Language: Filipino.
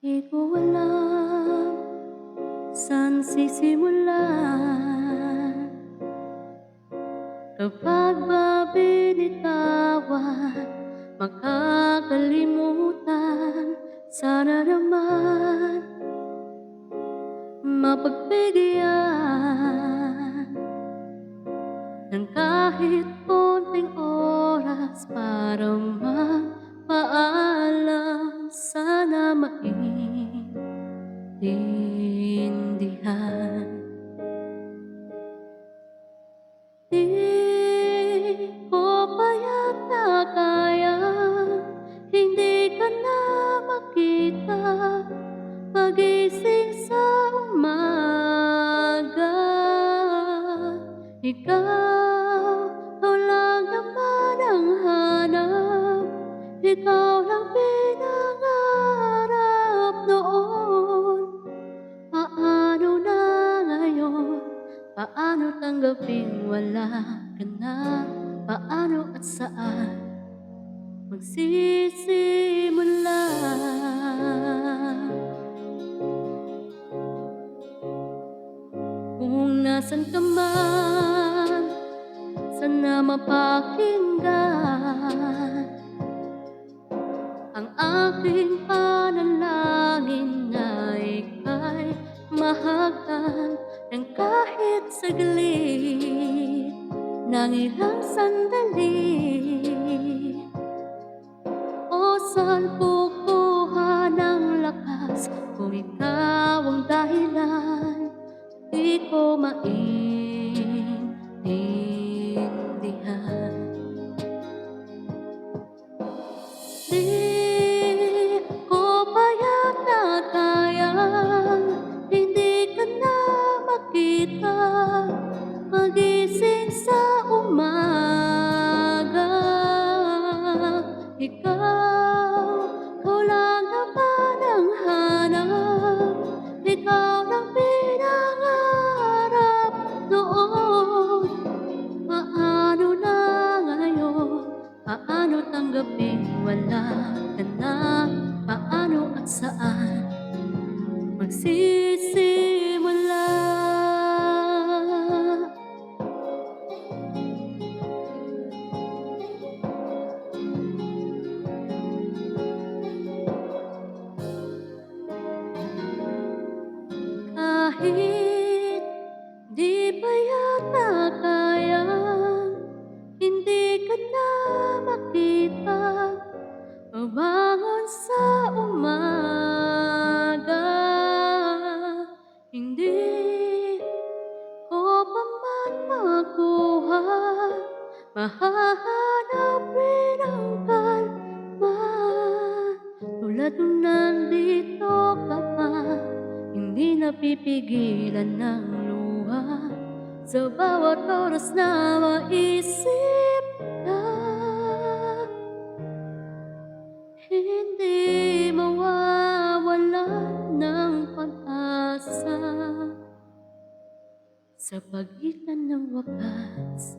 Di ko alam saan sisimulan kapag ba binitawan, makakalimutan. Sana naman mapagbigyan ng kahit konting oras para magpaalam. Sana maintindihan. Di ko pa yata kayang hindi ka na makita pagising sa umaga. Ikaw lang naman ang hanap, ikaw lang pinangarap noon. Paano na ngayon? Paano tanggaping wala ka na? Paano at saan magsisimula? Kung nasan ka man, sana mapakinggan ang aking panalangin na ika'y mahagkan ng kahit saglit ng ilang sandali. O saan kukuha ng lakas kung ikaw ang dahilan? Di ko maintindihan. Di ko pa yata kayang hindi ka na makita magising sa umaga. Ikaw lang naman ang hanap, ikaw lang pinangarap noon. Paano na ngayon? Paano tanggaping wala ka na? Paano at saan magsisimula? Kahit di pa yata kayang hindi ka na makita pabangon sa umaga, hindi ko pa man makuha, mahahanap rin ang kalma. Tulad nung nandito ka pa, hindi napipigilan ng luha. Sa bawat oras na maisip ka, hindi mawawalan ng pag-asa. Sa pagitan ng wakas